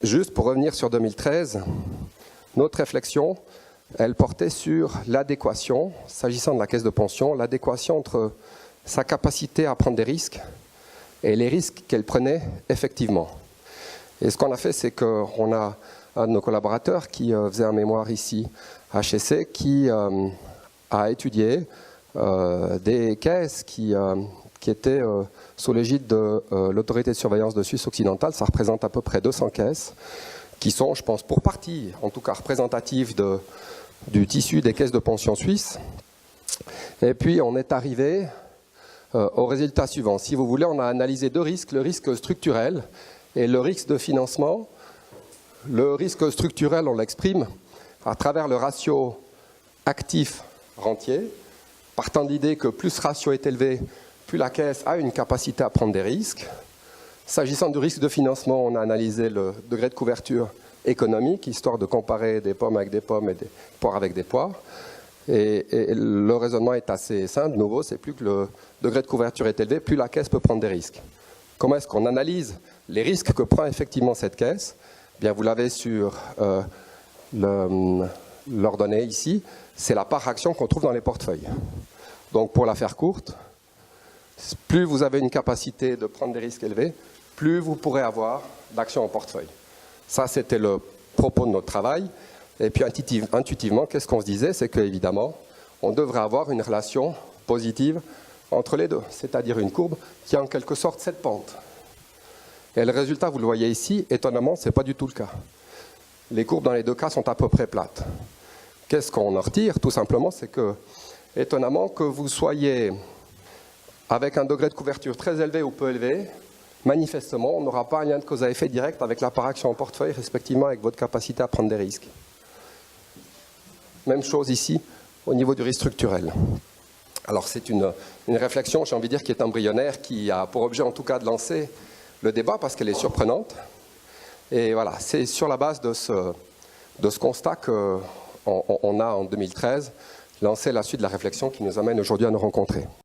juste pour revenir sur 2013, notre réflexion, elle portait sur l'adéquation, s'agissant de la caisse de pension, l'adéquation entre sa capacité à prendre des risques et les risques qu'elle prenait effectivement. Et ce qu'on a fait, c'est qu'on a un de nos collaborateurs qui faisait un mémoire ici à HEC, qui a étudié des caisses qui étaient sous l'égide de l'autorité de surveillance de Suisse occidentale. Ça représente à peu près 200 caisses qui sont, je pense, pour partie, en tout cas représentatives du tissu des caisses de pension suisses. Et puis on est arrivé au résultat suivant. Si vous voulez, on a analysé deux risques, le risque structurel et le risque de financement. Le risque structurel, on l'exprime à travers le ratio actif-rentier, partant de l'idée que plus ce ratio est élevé, plus la caisse a une capacité à prendre des risques. S'agissant du risque de financement, on a analysé le degré de couverture économique, histoire de comparer des pommes avec des pommes et des poires avec des poires. Et le raisonnement est assez simple, de nouveau, c'est plus que le degré de couverture est élevé, plus la caisse peut prendre des risques. Comment est-ce qu'on analyse les risques que prend effectivement cette caisse? Bien, vous l'avez sur l'ordonnée ici, c'est la part action qu'on trouve dans les portefeuilles. Donc pour la faire courte, plus vous avez une capacité de prendre des risques élevés, plus vous pourrez avoir d'actions en portefeuille. Ça, c'était le propos de notre travail. Et puis intuitivement, qu'est-ce qu'on se disait? C'est qu'évidemment, on devrait avoir une relation positive entre les deux, c'est-à-dire une courbe qui a en quelque sorte cette pente. Et le résultat, vous le voyez ici, étonnamment, ce n'est pas du tout le cas. Les courbes dans les deux cas sont à peu près plates. Qu'est-ce qu'on en retire? Tout simplement, c'est que, étonnamment, que vous soyez avec un degré de couverture très élevé ou peu élevé, manifestement, on n'aura pas un lien de cause à effet direct avec la part action en portefeuille, respectivement avec votre capacité à prendre des risques. Même chose ici, au niveau du risque structurel. Alors c'est une réflexion, j'ai envie de dire, qui est embryonnaire, qui a pour objet en tout cas de lancer le débat parce qu'elle est surprenante. Et voilà, c'est sur la base de ce constat qu'on a en 2013 lancé la suite de la réflexion qui nous amène aujourd'hui à nous rencontrer.